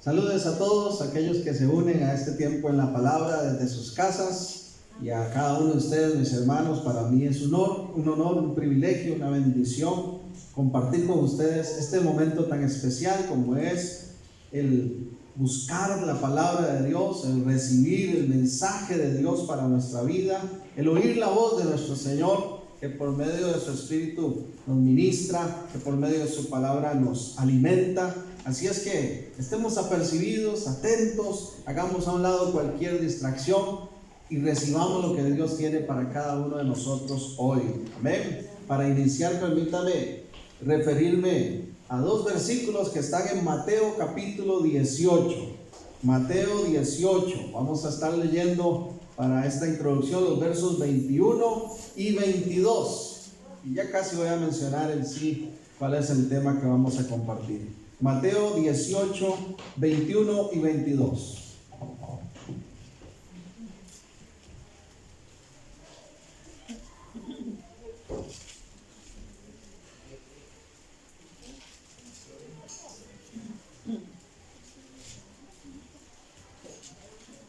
Saludos a todos aquellos que se unen a este tiempo en la palabra desde sus casas, y a cada uno de ustedes, mis hermanos. Para mí es un honor, un privilegio, una bendición compartir con ustedes este momento tan especial como es el buscar la palabra de Dios, el recibir el mensaje de Dios para nuestra vida, el oír la voz de nuestro Señor, que por medio de su Espíritu nos ministra, que por medio de su palabra nos alimenta. Así es que estemos apercibidos, atentos, hagamos a un lado cualquier distracción y recibamos lo que Dios tiene para cada uno de nosotros hoy. Amén. Para iniciar, permítame referirme a dos versículos que están en Mateo capítulo 18. Mateo 18. Vamos a estar leyendo para esta introducción los versos 21 y 22. Y ya casi voy a mencionar en sí cuál es el tema que vamos a compartir. Mateo 18, 21 y 22.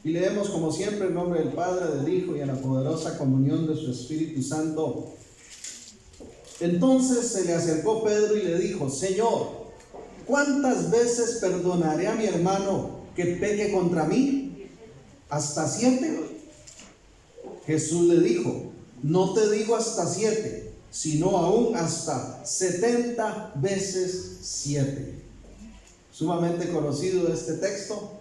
Y leemos como siempre en nombre del Padre, del Hijo y en la poderosa comunión de su Espíritu Santo. Entonces se le acercó Pedro y le dijo: Señor, ¿cuántas veces perdonaré a mi hermano que peque contra mí? ¿Hasta 7? Jesús le dijo: no te digo hasta 7, sino aún hasta 70 veces 7. Sumamente conocido este texto,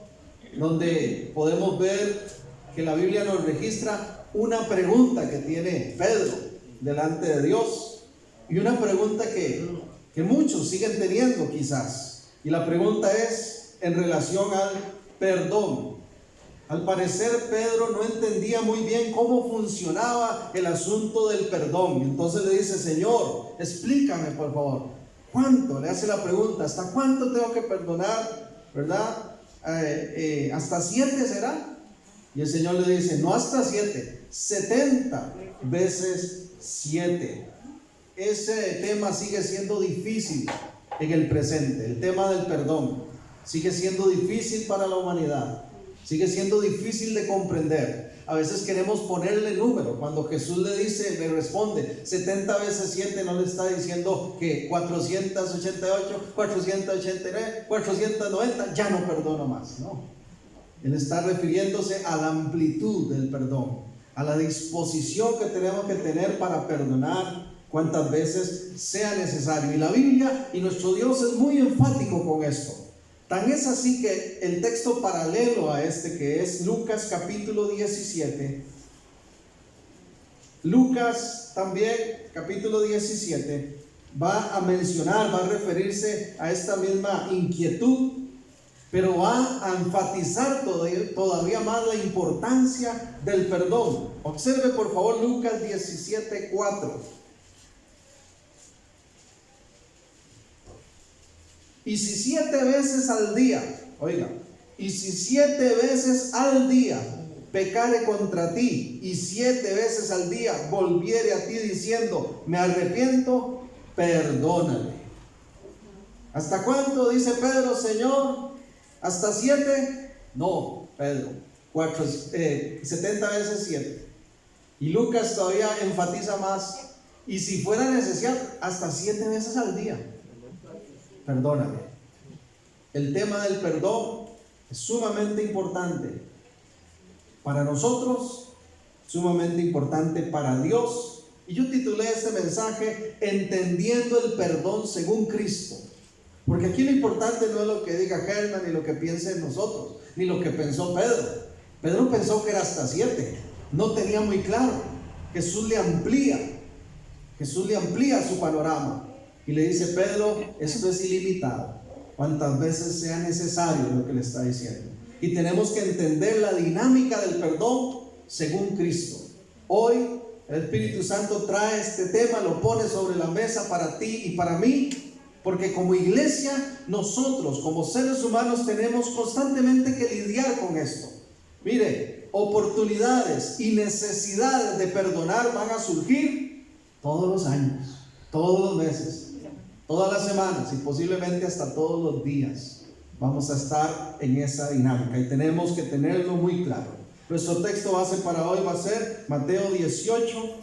donde podemos ver que la Biblia nos registra una pregunta que tiene Pedro delante de Dios, y una pregunta que muchos siguen teniendo quizás, y la pregunta es en relación al perdón. Al parecer Pedro no entendía muy bien cómo funcionaba el asunto del perdón. Entonces le dice: Señor, explícame por favor, ¿cuánto? Le hace la pregunta: ¿hasta cuánto tengo que perdonar? ¿Verdad? ¿Hasta 7 será? Y el Señor le dice: no hasta 7, 70 veces 7. Ese tema sigue siendo difícil en el presente. El tema del perdón sigue siendo difícil para la humanidad, sigue siendo difícil de comprender. A veces queremos ponerle número. Cuando Jesús le responde 70 veces 7, no le está diciendo que 488, 489, 490, ya no perdono más. No. Él está refiriéndose a la amplitud del perdón, a la disposición que tenemos que tener para perdonar cuantas veces sea necesario. Y la Biblia y nuestro Dios es muy enfático con esto. Tan es así que el texto paralelo a este, que es Lucas capítulo 17, Lucas también capítulo 17 va a mencionar, va a referirse a esta misma inquietud, pero va a enfatizar todavía más la importancia del perdón. Observe por favor Lucas 17:4. Y si 7 veces al día, oiga, y si 7 veces al día pecare contra ti, y 7 veces al día volviere a ti diciendo: me arrepiento, perdónale. ¿Hasta cuánto? Dice Pedro: Señor, ¿hasta 7? No, Pedro, 70 veces 7. Y Lucas todavía enfatiza más: y si fuera necesario, hasta 7 veces al día, perdóname. El tema del perdón es sumamente importante para nosotros, sumamente importante para Dios. Y yo titulé este mensaje: entendiendo el perdón según Cristo. Porque aquí lo importante no es lo que diga Herman, ni lo que piense nosotros, ni lo que pensó Pedro. Pedro pensó que era hasta 7, no tenía muy claro. Jesús le amplía su panorama y le dice: Pedro, esto es ilimitado, cuantas veces sea necesario, lo que le está diciendo. Y tenemos que entender la dinámica del perdón según Cristo. Hoy el Espíritu Santo trae este tema, lo pone sobre la mesa para ti y para mí, porque como iglesia, nosotros como seres humanos tenemos constantemente que lidiar con esto. Mire, oportunidades y necesidades de perdonar van a surgir todos los años, todos los meses, todas las semanas y posiblemente hasta todos los días. vamos a estar en esa dinámica y tenemos que tenerlo muy claro. Nuestro texto base para hoy va a ser Mateo 18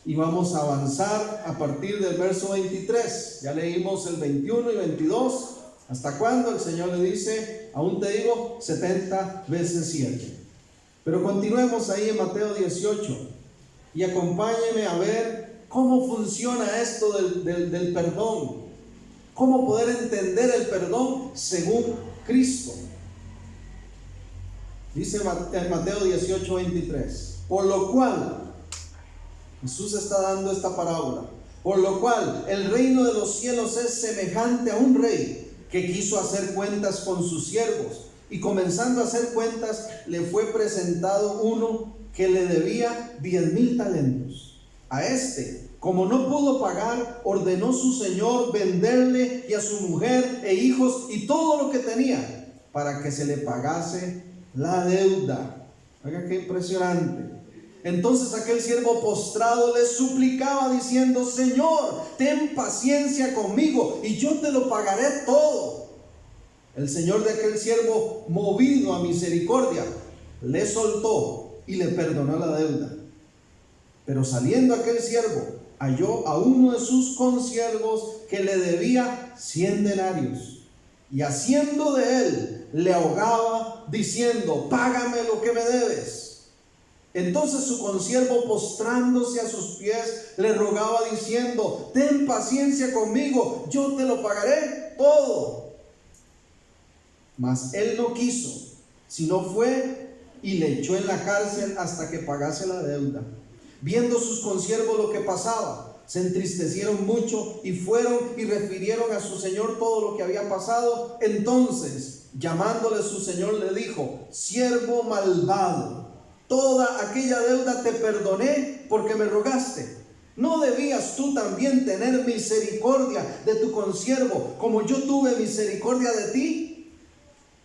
y vamos a avanzar a partir del verso 23. Ya leímos el 21 y 22. ¿Hasta cuándo? El Señor le dice, aún te digo, 70 veces 7. Pero continuemos ahí en Mateo 18 y acompáñenme a ver cómo funciona esto del perdón. Cómo poder entender el perdón según Cristo. Dice Mateo 18, 23. Por lo cual, Jesús está dando esta parábola. Por lo cual, el reino de los cielos es semejante a un rey que quiso hacer cuentas con sus siervos. Y comenzando a hacer cuentas, le fue presentado uno que le debía 10,000 talentos. A este, como no pudo pagar, ordenó su señor venderle y a su mujer e hijos y todo lo que tenía, para que se le pagase la deuda. Oiga, qué impresionante. Entonces aquel siervo postrado le suplicaba diciendo, Señor, ten paciencia conmigo y yo te lo pagaré todo. El señor de aquel siervo, movido a misericordia, le soltó y le perdonó la deuda. Pero saliendo aquel siervo, halló a uno de sus consiervos que le debía 100 denarios. Y haciendo de él, le ahogaba diciendo, págame lo que me debes. Entonces su consiervo, postrándose a sus pies, le rogaba diciendo, ten paciencia conmigo, yo te lo pagaré todo. Mas él no quiso, sino fue y le echó en la cárcel hasta que pagase la deuda. Viendo sus consiervos lo que pasaba, se entristecieron mucho y fueron y refirieron a su señor todo lo que había pasado. Entonces, llamándole su señor, le dijo, siervo malvado, toda aquella deuda te perdoné porque me rogaste. ¿No debías tú también tener misericordia de tu consiervo como yo tuve misericordia de ti?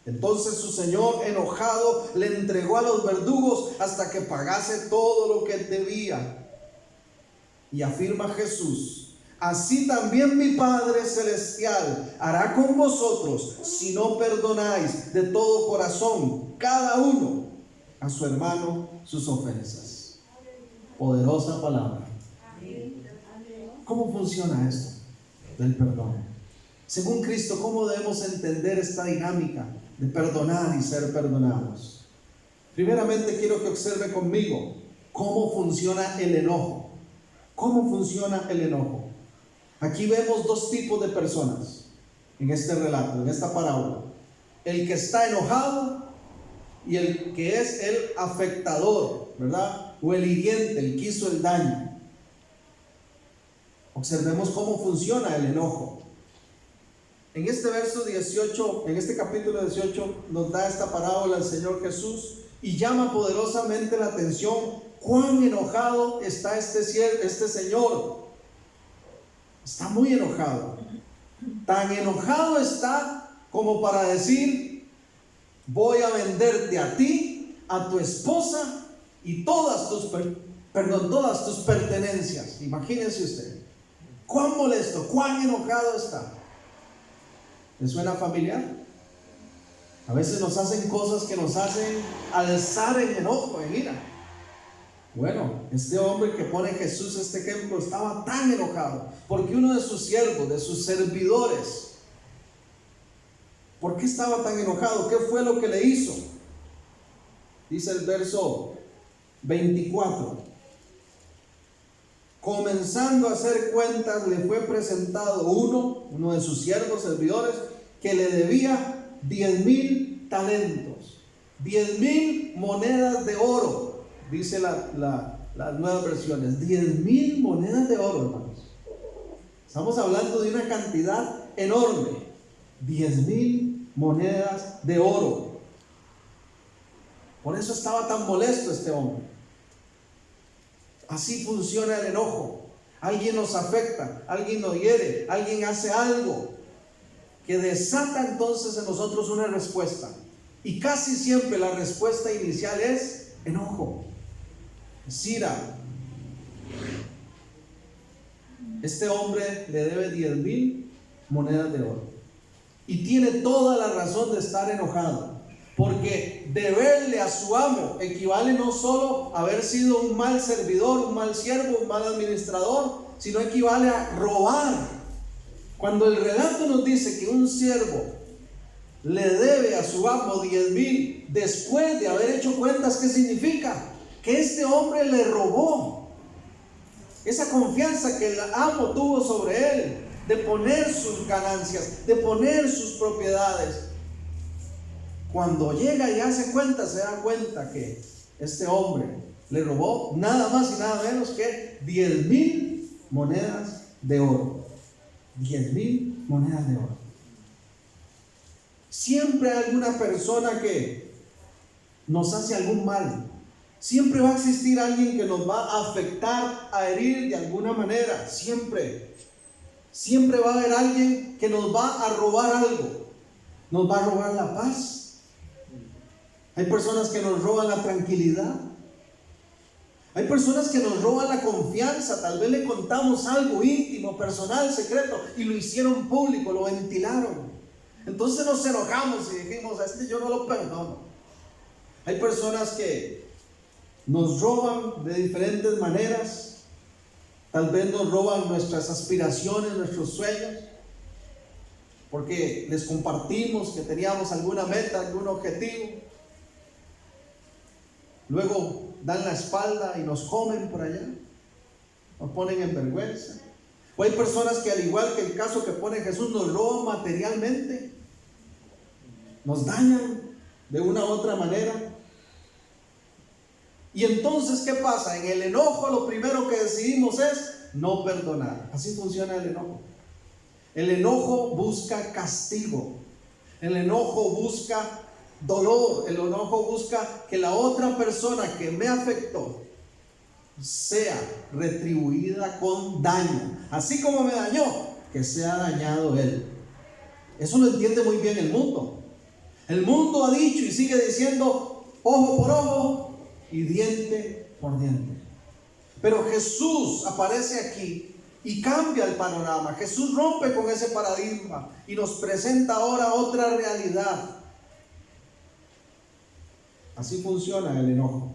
Entonces su señor, enojado, le entregó a los verdugos hasta que pagase todo lo que él debía. Y afirma Jesús, así también mi Padre Celestial hará con vosotros si no perdonáis de todo corazón cada uno a su hermano sus ofensas. Poderosa palabra. ¿Cómo funciona esto del perdón? Según Cristo, ¿cómo debemos entender esta dinámica de perdonar y ser perdonados? Primeramente quiero que observe conmigo cómo funciona el enojo. ¿Cómo funciona el enojo? Aquí vemos dos tipos de personas en este relato, en esta parábola. El que está enojado y el que es el afectador, ¿verdad? O el hiriente, el que hizo el daño. Observemos cómo funciona el enojo. En este verso 18, en este capítulo 18, nos da esta parábola el Señor Jesús y llama poderosamente la atención cuán enojado está este señor. Está muy enojado. Tan enojado está como para decir, voy a venderte a ti, a tu esposa y todas tus pertenencias. Imagínense usted. Cuán molesto, cuán enojado está. ¿Le suena familiar? A veces nos hacen cosas que nos hacen alzar en enojo, en ira. Bueno, este hombre que pone Jesús este ejemplo estaba tan enojado porque uno de sus siervos, de sus servidores, ¿por qué estaba tan enojado? ¿Qué fue lo que le hizo? Dice el verso 24. Comenzando a hacer cuentas, le fue presentado uno de sus siervos, servidores, que le debía 10,000 talentos, 10,000 monedas de oro, dice las nuevas versiones, 10,000 monedas de oro, hermanos. Estamos hablando de una cantidad enorme, 10,000 monedas de oro. Por eso estaba tan molesto este hombre. Así funciona el enojo. Alguien nos afecta, alguien nos hiere, alguien hace algo que desata entonces en nosotros una respuesta. Y casi siempre la respuesta inicial es enojo, es ira. Este hombre le debe 10,000 monedas de oro. Y tiene toda la razón de estar enojado, porque deberle a su amo equivale no solo a haber sido un mal servidor, un mal siervo, un mal administrador, sino equivale a robar. Cuando el relato nos dice que un siervo le debe a su amo 10,000 después de haber hecho cuentas, ¿qué significa? Que este hombre le robó. Esa confianza que el amo tuvo sobre él, de poner sus ganancias, de poner sus propiedades. Cuando llega y hace cuenta, se da cuenta que este hombre le robó nada más y nada menos que 10,000 monedas de oro. 10,000 monedas de oro. Siempre hay alguna persona que nos hace algún mal. Siempre va a existir alguien que nos va a afectar, a herir de alguna manera. Siempre. Siempre va a haber alguien que nos va a robar algo. Nos va a robar la paz. Hay personas que nos roban la tranquilidad. Hay personas que nos roban la confianza. Tal vez le contamos algo íntimo, personal, secreto, y lo hicieron público, lo ventilaron. Entonces nos enojamos y dijimos: a este yo no lo perdono. Hay personas que nos roban de diferentes maneras. Tal vez nos roban nuestras aspiraciones, nuestros sueños, porque les compartimos que teníamos alguna meta, algún objetivo. Luego dan la espalda y nos comen por allá, nos ponen en vergüenza. O hay personas que, al igual que el caso que pone Jesús, nos roban materialmente, nos dañan de una u otra manera. Y entonces, ¿qué pasa? En el enojo lo primero que decidimos es no perdonar. Así funciona el enojo. El enojo busca castigo. El enojo busca dolor. El enojo busca que la otra persona que me afectó sea retribuida con daño. Así como me dañó, que sea dañado él. Eso lo entiende muy bien el mundo. El mundo ha dicho y sigue diciendo: ojo por ojo y diente por diente. Pero Jesús aparece aquí y cambia el panorama. Jesús rompe con ese paradigma y nos presenta ahora otra realidad. Así funciona el enojo.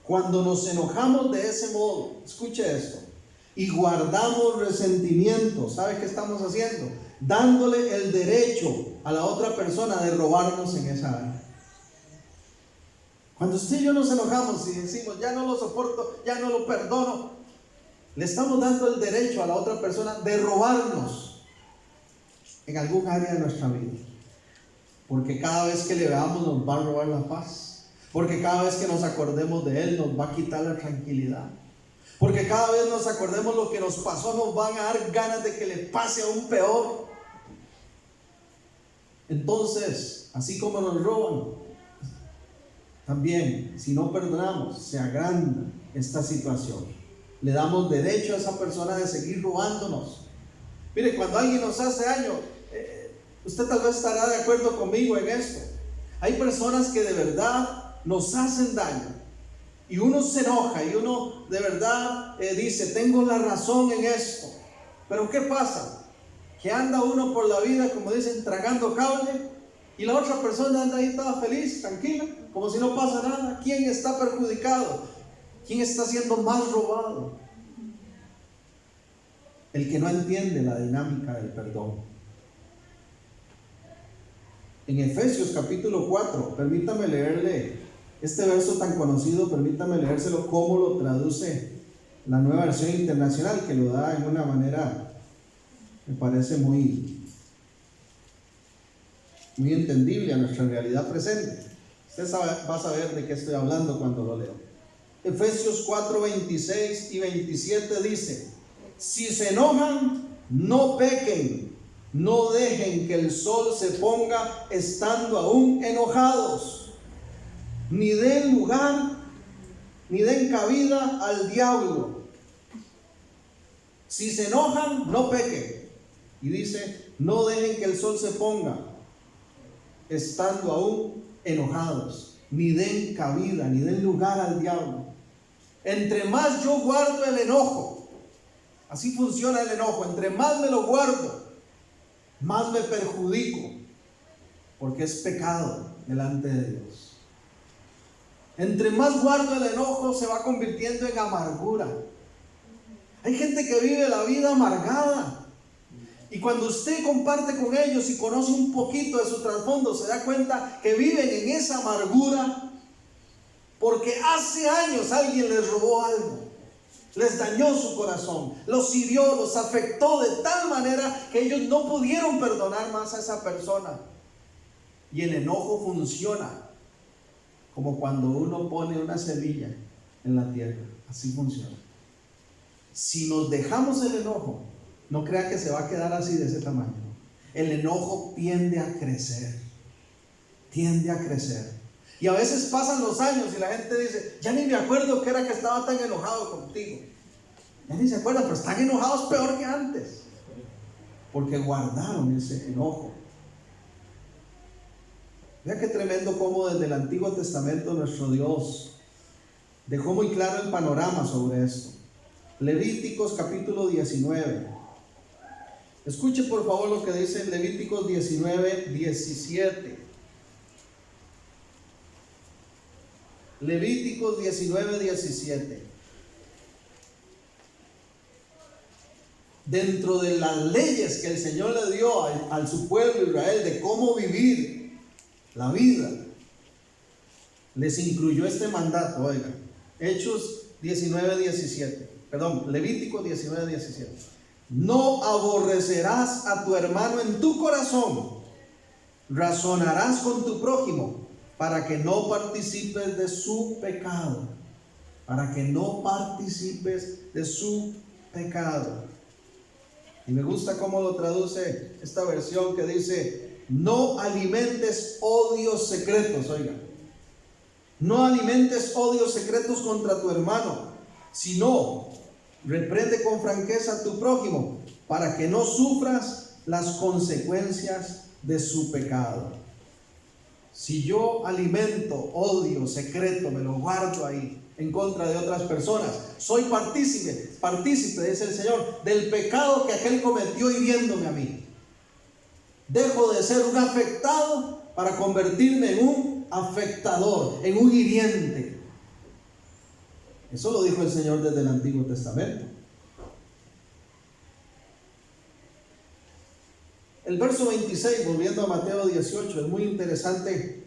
Cuando nos enojamos de ese modo, escuche esto, y guardamos resentimiento, ¿sabe qué estamos haciendo? Dándole el derecho a la otra persona de robarnos en esa área. Cuando usted y yo nos enojamos y decimos: ya no lo soporto, ya no lo perdono, le estamos dando el derecho a la otra persona de robarnos en algún área de nuestra vida. Porque cada vez que le veamos nos va a robar la paz. Porque cada vez que nos acordemos de él nos va a quitar la tranquilidad. Porque cada vez nos acordemos lo que nos pasó, nos van a dar ganas de que le pase aún peor. Entonces, así como nos roban, también, si no perdonamos, se agranda esta situación. Le damos derecho a esa persona de seguir robándonos. Mire, cuando alguien nos hace daño, usted tal vez estará de acuerdo conmigo en esto. Hay personas que de verdad nos hacen daño y uno se enoja y uno de verdad dice: tengo la razón en esto. Pero ¿qué pasa? Que anda uno por la vida, como dicen, tragando cable, y la otra persona anda ahí toda feliz, tranquila, como si no pasa nada. ¿Quién está perjudicado? ¿Quién está siendo más robado? El que no entiende la dinámica del perdón. En Efesios capítulo 4, permítame leerle este verso tan conocido, permítame leérselo como lo traduce la Nueva Versión Internacional, que lo da en una manera, me parece muy entendible a nuestra realidad presente. Usted va a saber de qué estoy hablando cuando lo leo. Efesios 4, 26 y 27 dice: si se enojan, no pequen, no dejen que el sol se ponga estando aún enojados, ni den lugar, ni den cabida al diablo. Si se enojan, no pequen. Y dice: no dejen que el sol se ponga estando aún enojados, ni den cabida, ni den lugar al diablo. Entre más yo guardo el enojo, así funciona el enojo, entre más me lo guardo, más me perjudico, porque es pecado delante de Dios. Entre más guardo el enojo, se va convirtiendo en amargura. Hay gente que vive la vida amargada. Y cuando usted comparte con ellos y conoce un poquito de su trasfondo, se da cuenta que viven en esa amargura porque hace años alguien les robó algo, les dañó su corazón, los hirió, los afectó de tal manera que ellos no pudieron perdonar más a esa persona. Y el enojo funciona como cuando uno pone una semilla en la tierra. Así funciona. Si nos dejamos el enojo, no crea que se va a quedar así de ese tamaño. El enojo tiende a crecer. Tiende a crecer. Y a veces pasan los años y la gente dice, ya ni me acuerdo que era que estaba tan enojado contigo. Ya ni se acuerdan, pero están enojados peor que antes. Porque guardaron ese enojo. Vea qué tremendo cómo desde el Antiguo Testamento nuestro Dios dejó muy claro el panorama sobre esto. Levíticos capítulo 19. Escuche por favor lo que dice Levíticos 19, 17. Levíticos 19, 17. Dentro de las leyes que el Señor le dio a su pueblo Israel de cómo vivir la vida, les incluyó este mandato. Oigan, Hechos 19, 17. Perdón, Levíticos 19, 17. No aborrecerás a tu hermano en tu corazón, razonarás con tu prójimo para que no participes de su pecado. Para que no participes de su pecado. Y me gusta cómo lo traduce esta versión que dice: no alimentes odios secretos. Oiga, no alimentes odios secretos contra tu hermano, sino reprende con franqueza a tu prójimo para que no sufras las consecuencias de su pecado. Si yo alimento odio secreto, me lo guardo ahí en contra de otras personas, soy partícipe, dice el Señor, del pecado que aquel cometió hiriéndome a mí. Dejo de ser un afectado para convertirme en un afectador, en un hiriente. Eso lo dijo el Señor desde el Antiguo Testamento. El verso 26, volviendo a Mateo 18, es muy interesante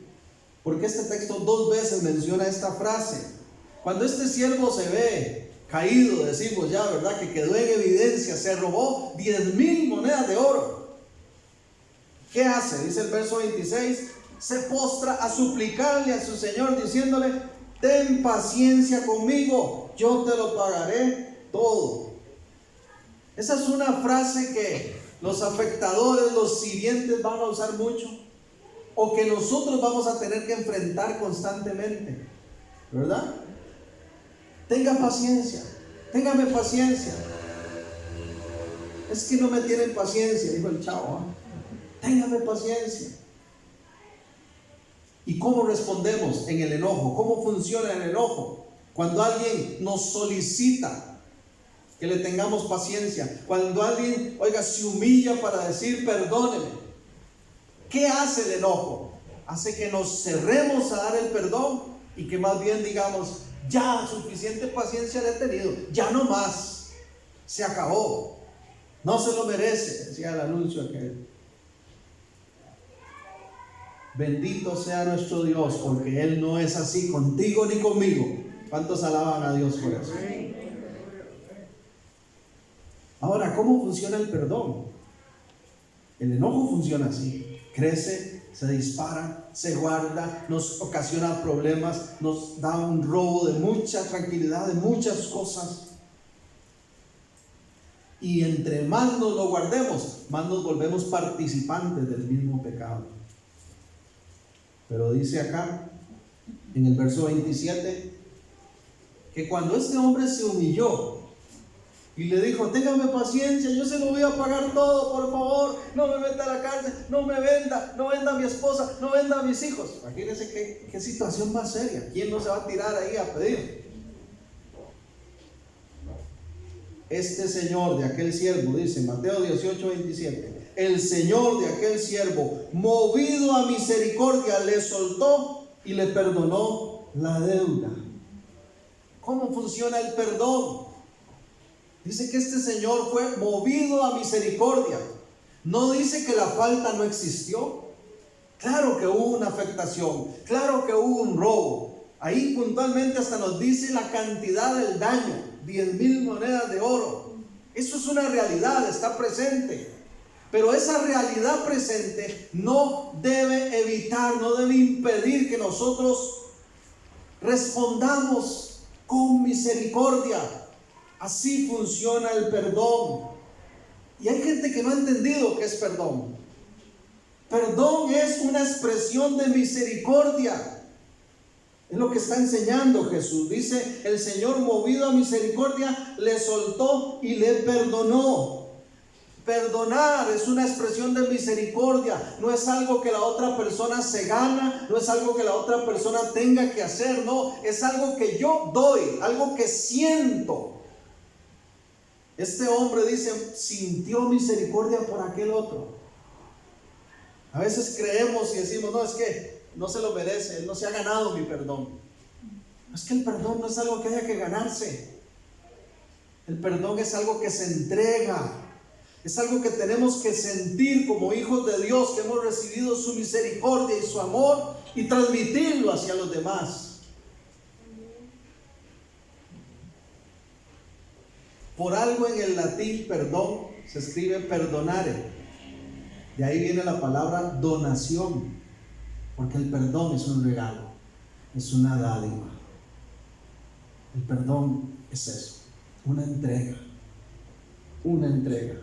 porque este texto 2 veces menciona esta frase. Cuando este siervo se ve caído, decimos ya, ¿verdad?, que quedó en evidencia, se robó 10,000 monedas de oro. ¿Qué hace? Dice el verso 26, se postra a suplicarle a su Señor diciéndole: ten paciencia conmigo, yo te lo pagaré todo. Esa es una frase que los afectadores, los hirientes van a usar mucho, o que nosotros vamos a tener que enfrentar constantemente, ¿verdad? Tenga paciencia, téngame paciencia. Es que no me tienen paciencia, dijo el chavo, ¿eh? Téngame paciencia. ¿Y cómo respondemos en el enojo? ¿Cómo funciona el enojo? Cuando alguien nos solicita que le tengamos paciencia, cuando alguien, oiga, se humilla para decir perdóneme, ¿qué hace el enojo? Hace que nos cerremos a dar el perdón y que más bien digamos: ya, suficiente paciencia le he tenido, ya no más, se acabó, no se lo merece, decía el anuncio aquel. Bendito sea nuestro Dios, porque Él no es así contigo ni conmigo. ¿Cuántos alaban a Dios por eso? Ahora, ¿cómo funciona el perdón? El enojo funciona así: crece, se dispara, se guarda, nos ocasiona problemas, nos da un robo de mucha tranquilidad, de muchas cosas. Y entre más nos lo guardemos, más nos volvemos participantes del mismo pecado. Pero dice acá, en el verso 27, que cuando este hombre se humilló y le dijo: téngame paciencia, yo se lo voy a pagar todo, por favor, no me meta a la cárcel, no me venda, no venda a mi esposa, no venda a mis hijos. Imagínense qué situación más seria. ¿Quién no se va a tirar ahí a pedir? Este señor de aquel siervo, dice Mateo 18, 27, el señor de aquel siervo, movido a misericordia, le soltó y le perdonó la deuda. ¿Cómo funciona el perdón? Dice que este señor fue movido a misericordia. No dice que la falta no existió. Claro que hubo una afectación, claro que hubo un robo. Ahí puntualmente hasta nos dice la cantidad del daño, 10,000 monedas de oro. Eso es una realidad, está presente. Pero esa realidad presente no debe evitar, no debe impedir que nosotros respondamos con misericordia. Así funciona el perdón. Y hay gente que no ha entendido qué es perdón. Perdón es una expresión de misericordia. Es lo que está enseñando Jesús. Dice, el Señor, movido a misericordia, le soltó y le perdonó. Perdonar es una expresión de misericordia. No es algo que la otra persona se gana, no es algo que la otra persona tenga que hacer, no, es algo que yo doy, algo que siento. Este hombre, dice, sintió misericordia por aquel otro. A veces creemos y decimos, no, es que no se lo merece, él no se ha ganado mi perdón. Es que el perdón no es algo que haya que ganarse. El perdón es algo que se entrega. Es algo que tenemos que sentir como hijos de Dios, que hemos recibido su misericordia y su amor, y transmitirlo hacia los demás. Por algo en el latín perdón se escribe perdonare. De ahí viene la palabra donación, porque el perdón es un regalo, es una dádiva. El perdón es eso, una entrega, una entrega.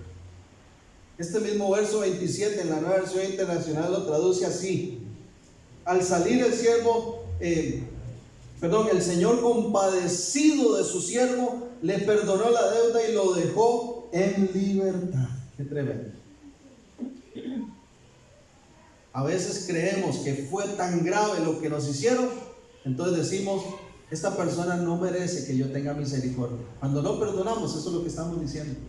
Este mismo verso 27 en la Nueva Versión Internacional lo traduce así: al salir el Señor, compadecido de su siervo, le perdonó la deuda y lo dejó en libertad. Qué tremendo. A veces creemos que fue tan grave lo que nos hicieron, entonces decimos, esta persona no merece que yo tenga misericordia. Cuando no perdonamos, eso es lo que estamos diciendo.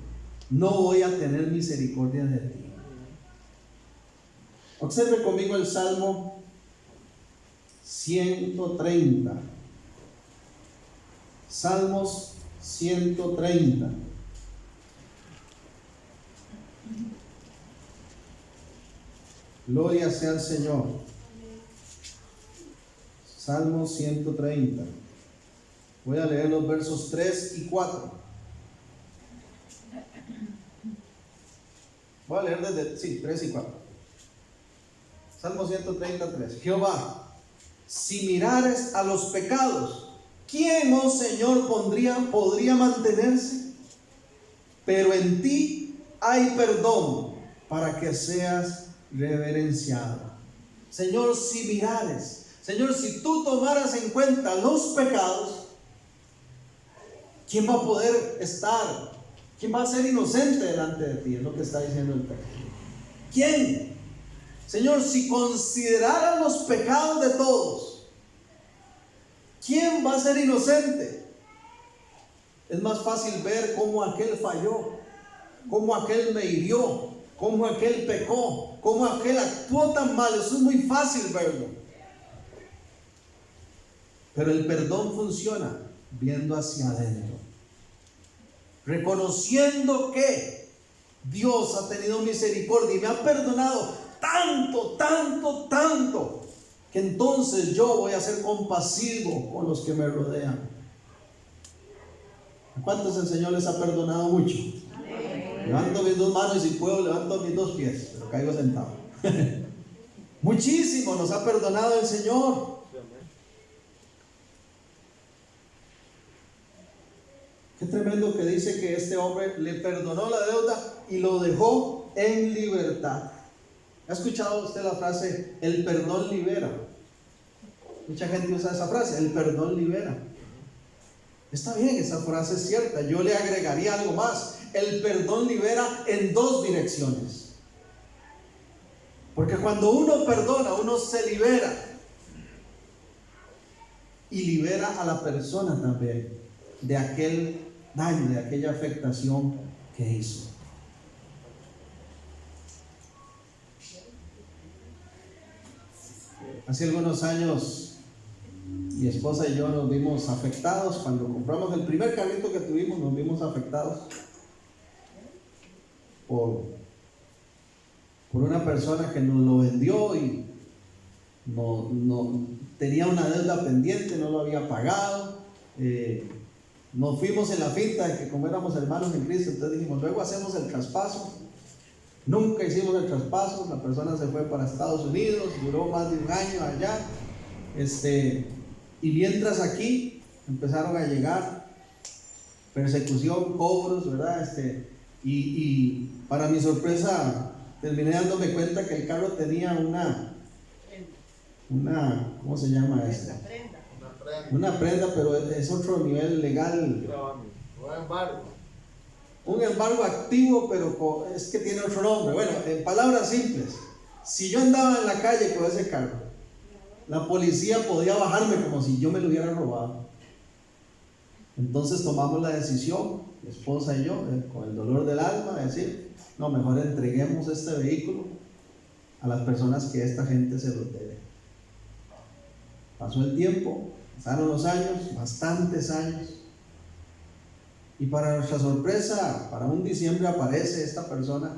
No voy a tener misericordia de ti. Observe conmigo el Salmo 130. Salmos 130. Gloria sea al Señor. Salmo 130. Voy a leer los versos 3 y 4. Voy a leer desde 3 y 4. Salmo 133. Jehová, si mirares a los pecados, ¿quién, oh Señor, podría mantenerse? Pero en ti hay perdón para que seas reverenciado. Señor, si mirares, Señor, si tú tomaras en cuenta los pecados, ¿quién va a poder estar? ¿Quién va a ser inocente delante de ti? Es lo que está diciendo el texto. ¿Quién? Señor, si consideraras los pecados de todos, ¿quién va a ser inocente? Es más fácil ver cómo aquel falló, cómo aquel me hirió, cómo aquel pecó, cómo aquel actuó tan mal. Eso es muy fácil verlo. Pero el perdón funciona viendo hacia adentro, reconociendo que Dios ha tenido misericordia y me ha perdonado tanto, que entonces yo voy a ser compasivo con los que me rodean. ¿A cuántos el Señor les ha perdonado mucho? Levanto mis dos manos y si puedo levanto mis dos pies, pero caigo sentado. Muchísimo nos ha perdonado el Señor. Qué tremendo que dice que este hombre le perdonó la deuda y lo dejó en libertad. ¿Ha escuchado usted la frase, el perdón libera? Mucha gente usa esa frase, el perdón libera. Está bien, esa frase es cierta. Yo le agregaría algo más. El perdón libera en dos direcciones. Porque cuando uno perdona, uno se libera. Y libera a la persona también de aquel daño, de aquella afectación que hizo. Hace algunos años mi esposa y yo nos vimos afectados. Cuando compramos el primer carrito que tuvimos, nos vimos afectados por una persona que nos lo vendió y no tenía una deuda pendiente, no lo había pagado. Nos fuimos en la finta de que como éramos hermanos en Cristo, entonces dijimos, luego hacemos el traspaso. Nunca hicimos el traspaso. La persona se fue para Estados Unidos, duró más de un año allá. Y mientras aquí empezaron a llegar persecución, cobros, ¿verdad? Y para mi sorpresa terminé dándome cuenta que el carro tenía una ¿cómo se llama esto? Una prenda, pero es otro nivel legal. Un embargo activo, pero es que tiene otro nombre. Bueno, en palabras simples, si yo andaba en la calle con ese carro, la policía podía bajarme como si yo me lo hubiera robado. Entonces tomamos la decisión, mi esposa y yo, con el dolor del alma, de decir, no, mejor entreguemos este vehículo a las personas que esta gente se los debe. Pasó el tiempo, pasaron los años, bastantes años, y para nuestra sorpresa, para un diciembre aparece esta persona,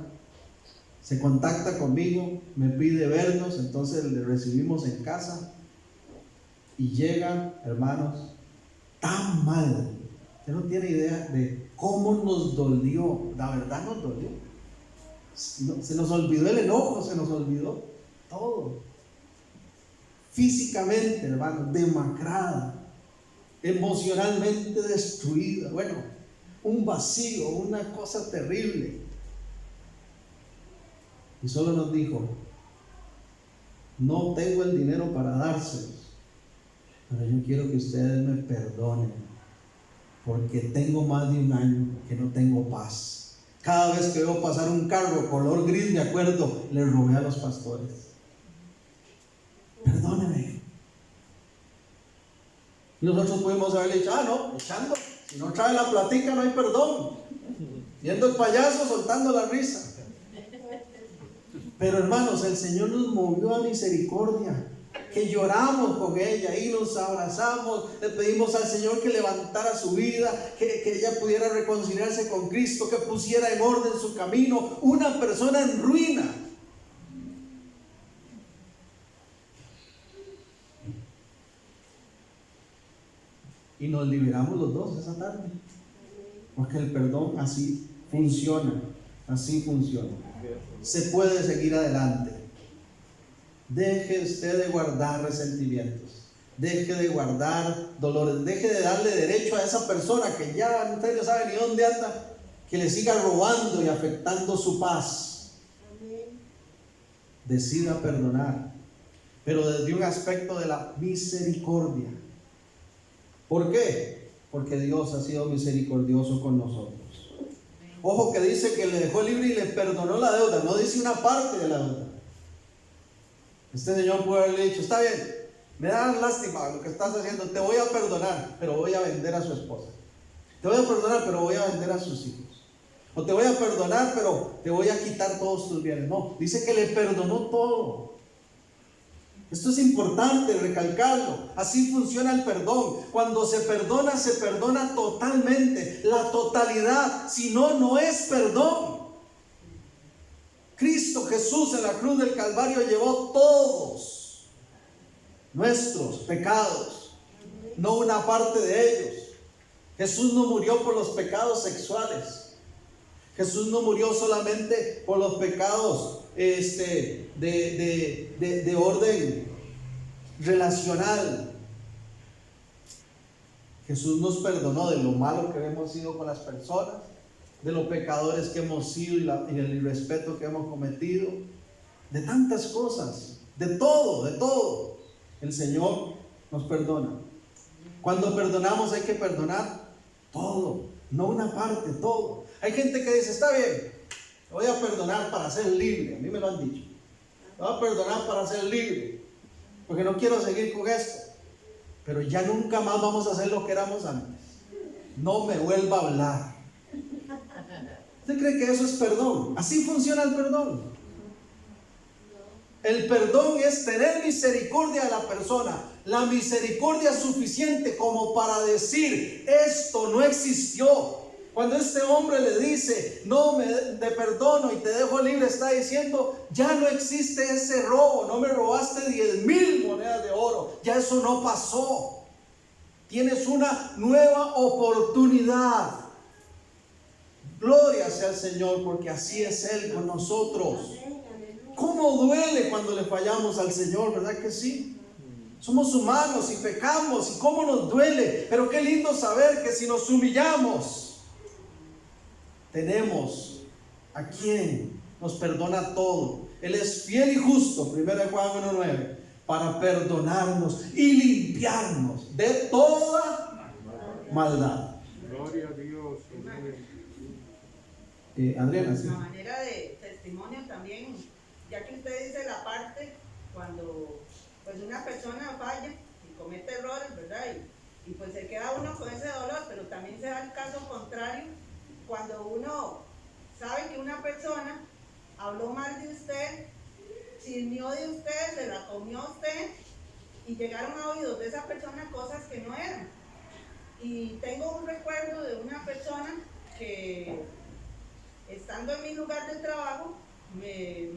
se contacta conmigo, me pide vernos, entonces le recibimos en casa, y llega, hermanos, tan mal, usted no tiene idea de cómo nos dolió, la verdad nos dolió, se nos olvidó el enojo, se nos olvidó todo, físicamente, hermanos, demacrada, emocionalmente destruida, bueno, un vacío, una cosa terrible. Y solo nos dijo, no tengo el dinero para dárselos, pero yo quiero que ustedes me perdonen, porque tengo más de un año que no tengo paz. Cada vez que veo pasar un carro color gris, me acuerdo, le robé a los pastores. Perdóneme. Y nosotros pudimos haberle dicho, no, echando, si no trae la platica no hay perdón. Viendo el payaso soltando la risa. Pero hermanos, el Señor nos movió a misericordia, que lloramos con ella y nos abrazamos, le pedimos al Señor que levantara su vida, que ella pudiera reconciliarse con Cristo, que pusiera en orden su camino, una persona en ruina. Y nos liberamos los dos esa tarde, porque el perdón así funciona, así funciona. Se puede seguir adelante. Deje usted de guardar resentimientos, deje de guardar dolores, deje de darle derecho a esa persona que ya usted no sabe ni dónde anda, que le siga robando y afectando su paz. Decida perdonar, pero desde un aspecto de la misericordia. ¿Por qué? Porque Dios ha sido misericordioso con nosotros. Ojo que dice que le dejó libre y le perdonó la deuda, no dice una parte de la deuda. Este señor puede haberle dicho, está bien, me da lástima lo que estás haciendo, te voy a perdonar, pero voy a vender a su esposa. Te voy a perdonar, pero voy a vender a sus hijos. O te voy a perdonar, pero te voy a quitar todos tus bienes. No, dice que le perdonó todo. Esto es importante recalcarlo. Así funciona el perdón. Cuando se perdona totalmente, la totalidad. Si no, no es perdón. Cristo Jesús en la cruz del Calvario llevó todos nuestros pecados, no una parte de ellos. Jesús no murió por los pecados sexuales. Jesús no murió solamente por los pecados de orden relacional. Jesús nos perdonó de lo malo que hemos sido con las personas, de los pecadores que hemos sido y el irrespeto que hemos cometido, de tantas cosas, de todo. El Señor nos perdona. Cuando perdonamos hay que perdonar todo, no una parte, todo. Hay gente que dice, está bien, te voy a perdonar para ser libre. A mí me lo han dicho. Te voy a perdonar para ser libre, porque no quiero seguir con esto. Pero ya nunca más vamos a hacer lo que éramos antes. No me vuelva a hablar. ¿Usted cree que eso es perdón? Así funciona el perdón. El perdón es tener misericordia de la persona. La misericordia es suficiente como para decir, esto no existió. Cuando este hombre le dice, no, te perdono y te dejo libre, está diciendo, ya no existe ese robo. No me robaste 10,000 monedas de oro. Ya eso no pasó. Tienes una nueva oportunidad. Gloria sea al Señor, porque así es Él con nosotros. ¿Cómo duele cuando le fallamos al Señor? ¿Verdad que sí? Somos humanos y pecamos, y cómo nos duele. Pero qué lindo saber que si nos humillamos, tenemos a quien nos perdona todo. Él es fiel y justo, 1 Juan 1:9, para perdonarnos y limpiarnos de toda maldad. Gloria a Dios. Adriana, sí. Una manera de testimonio también, ya que usted dice la parte cuando pues una persona falla y comete errores, ¿verdad? Y pues se queda uno con ese dolor, pero también se da el caso contrario, cuando uno sabe que una persona habló mal de usted, chismeó de usted, se la comió a usted, y llegaron a oídos de esa persona cosas que no eran. Y tengo un recuerdo de una persona que, estando en mi lugar de trabajo, me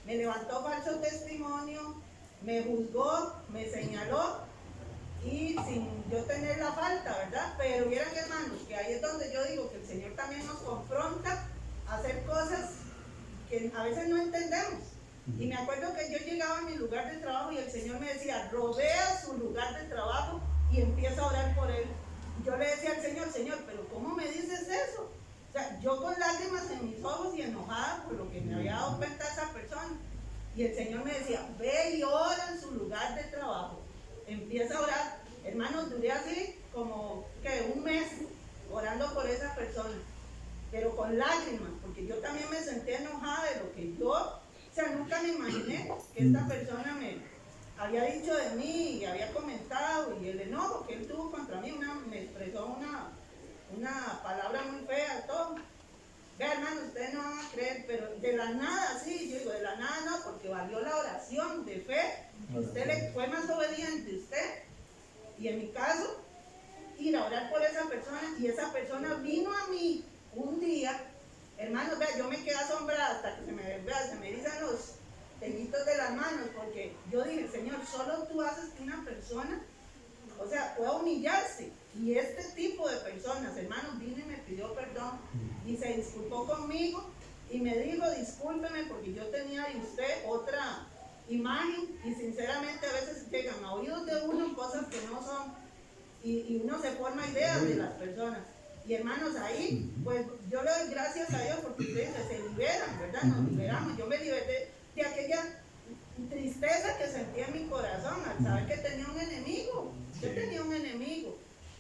levantó falso testimonio, me juzgó, me señaló, y sin yo tener la falta, ¿verdad? Pero vieran, hermanos, que ahí es donde yo digo que el Señor también nos confronta a hacer cosas que a veces no entendemos. Y me acuerdo que yo llegaba a mi lugar de trabajo y el Señor me decía, rodea su lugar de trabajo y empieza a orar por él. Y yo le decía al Señor, Señor, pero ¿cómo me dices eso? O sea, yo con lágrimas en mis ojos y enojada por lo que me había dado cuenta esa persona. Y el Señor me decía, ve y ora en su lugar de trabajo. Empieza a orar. Hermanos, duré así como que un mes orando por esa persona, pero con lágrimas, porque yo también me sentí enojada de lo que yo, o sea, nunca me imaginé que esta persona me había dicho de mí y había comentado, y el enojo que él tuvo contra mí, me expresó una palabra muy fea, todo. Vea, hermano, ustedes no van a creer, pero de la nada, sí, yo digo, de la nada no, porque valió la oración de fe, usted le fue más obediente, usted, y en mi caso, ir a orar por esa persona, y esa persona vino a mí un día, hermanos, vea, yo me quedé asombrada hasta que se me erizan los pellitos de las manos, porque yo dije, Señor, solo tú haces que una persona, o sea, pueda humillarse. Y este tipo de personas, hermanos, vino y me pidió perdón y se disculpó conmigo y me dijo, discúlpeme porque yo tenía de usted otra imagen, y sinceramente a veces llegan a oídos de uno cosas que no son, y uno se forma ideas de las personas. Y hermanos, ahí, pues yo le doy gracias a Dios porque ustedes se liberan, ¿verdad? Nos liberamos. Yo me liberé de aquella tristeza que sentía en mi corazón al saber que tenía un enemigo. Yo tenía un enemigo.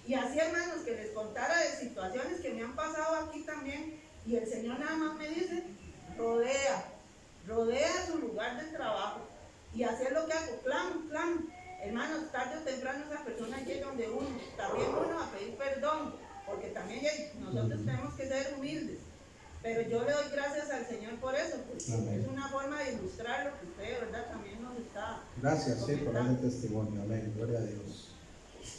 Y así, hermanos, que les contara de situaciones que me han pasado aquí también. Y el Señor nada más me dice, rodea su lugar de trabajo. Y así es lo que hago, clamo. Hermanos, tarde o temprano esa persona llega donde uno, también uno a pedir perdón, porque también nosotros tenemos que ser humildes. Pero yo le doy gracias al Señor por eso, porque amén, es una forma de ilustrar lo que usted de verdad también nos está. Gracias, sí, por ese testimonio, amén, gloria a Dios.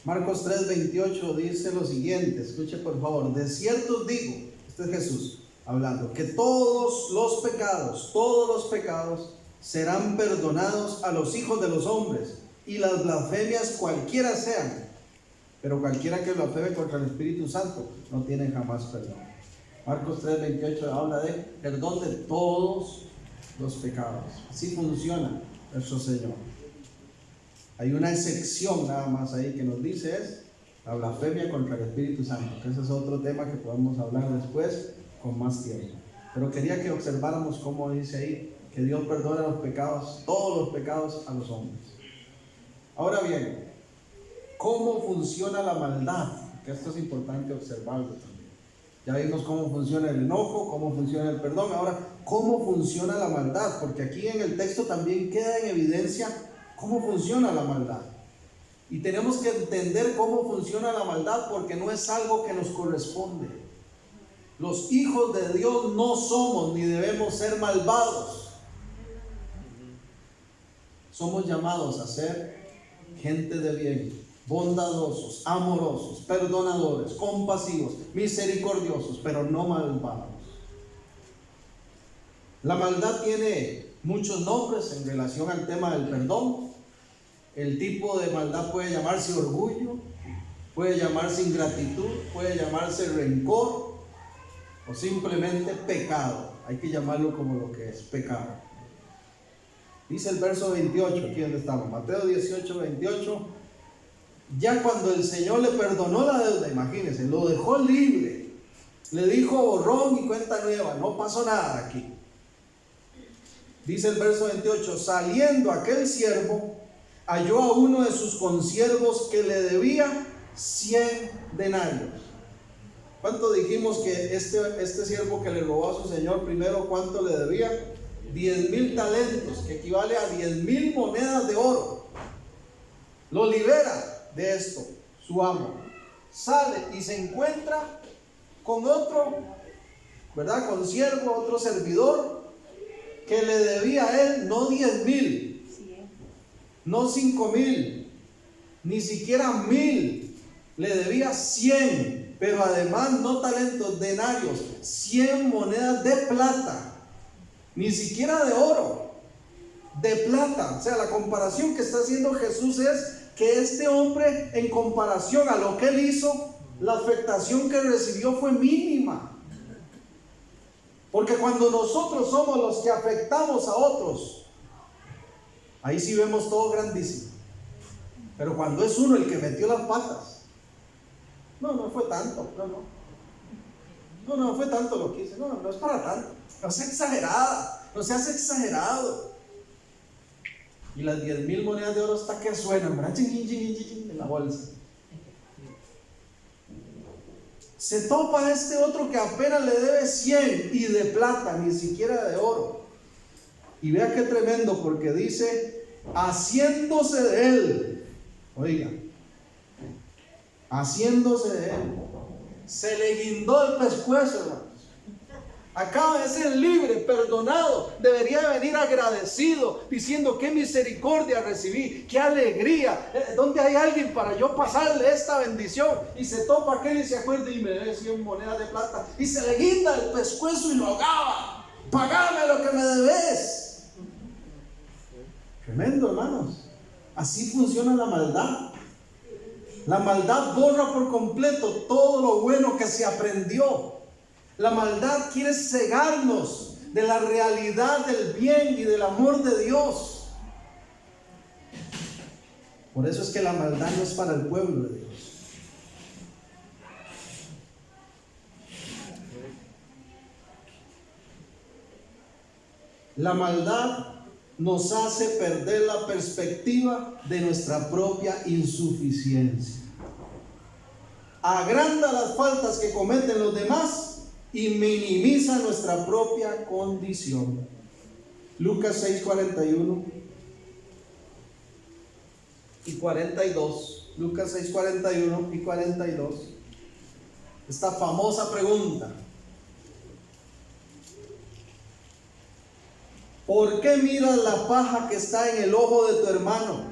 Marcos 3:28 dice lo siguiente, escuche por favor, de cierto os digo, este es Jesús hablando, que todos los pecados serán perdonados a los hijos de los hombres, y las blasfemias cualquiera sean, pero cualquiera que blasfeme contra el Espíritu Santo no tiene jamás perdón. Marcos 3:28 habla de perdón de todos los pecados. Así funciona nuestro Señor. Hay una excepción nada más ahí que nos dice es la blasfemia contra el Espíritu Santo, que ese es otro tema que podemos hablar después con más tiempo. Pero quería que observáramos cómo dice ahí que Dios perdona los pecados, todos los pecados a los hombres. Ahora bien, ¿cómo funciona la maldad? Que esto es importante observarlo también. Ya vimos cómo funciona el enojo, cómo funciona el perdón. Ahora, ¿cómo funciona la maldad? Porque aquí en el texto también queda en evidencia cómo funciona la maldad. Y tenemos que entender cómo funciona la maldad porque no es algo que nos corresponde. Los hijos de Dios no somos ni debemos ser malvados. somos llamados a ser gente de bien, bondadosos, amorosos, perdonadores, compasivos, misericordiosos, pero no malvados. La maldad tiene muchos nombres en relación al tema del perdón. El tipo de maldad puede llamarse orgullo, puede llamarse ingratitud, puede llamarse rencor o simplemente pecado. Hay que llamarlo como lo que es, pecado. Dice el verso 28, aquí donde estamos, Mateo 18, 28. Ya cuando el Señor le perdonó la deuda, imagínense, lo dejó libre, le dijo borrón y cuenta nueva, no pasó nada aquí. Dice el verso 28, saliendo aquel siervo, halló a uno de sus consiervos que le debía 100 denarios. ¿Cuánto dijimos que este siervo que le robó a su señor primero, cuánto le debía? 10,000 talentos, que equivale a 10,000 monedas de oro. Lo libera de esto, su amo. Sale y se encuentra con otro, ¿verdad? Consiervo, otro servidor, que le debía a él no 10,000, no 5,000, ni siquiera 1,000, le debía 100, pero además no talentos, denarios, 100 monedas de plata, ni siquiera de oro, de plata. O sea, la comparación que está haciendo Jesús es que este hombre, en comparación a lo que él hizo, la afectación que recibió fue mínima. Porque cuando nosotros somos los que afectamos a otros, ahí sí vemos todo grandísimo. Pero cuando es uno el que metió las patas, no fue tanto, no fue tanto lo que hice, no es para tanto, no seas exagerada, no seas exagerado. Y las 10,000 monedas de oro hasta que suenan, ¿verdad? En la bolsa. Se topa este otro que apenas le debe 100 y de plata, ni siquiera de oro. Y vea qué tremendo, porque dice, haciéndose de él, oiga, haciéndose de él, se le guindó el pescuezo, hermanos. Acaba de ser libre, perdonado, debería de venir agradecido, diciendo qué misericordia recibí, qué alegría, ¿dónde hay alguien para yo pasarle esta bendición? Y se topa aquel y se acuerda y me debe 100 monedas de plata, y se le guinda el pescuezo y lo ahogaba. Pagame lo que me debes. Tremendo, hermanos. Así funciona la maldad. La maldad borra por completo todo lo bueno que se aprendió. La maldad quiere cegarnos de la realidad del bien y del amor de Dios. Por eso es que la maldad no es para el pueblo de Dios. La maldad nos hace perder la perspectiva de nuestra propia insuficiencia. Agranda las faltas que cometen los demás y minimiza nuestra propia condición. Lucas 6, 41 y 42. Lucas 6, 41 y 42. Esta famosa pregunta: ¿por qué miras la paja que está en el ojo de tu hermano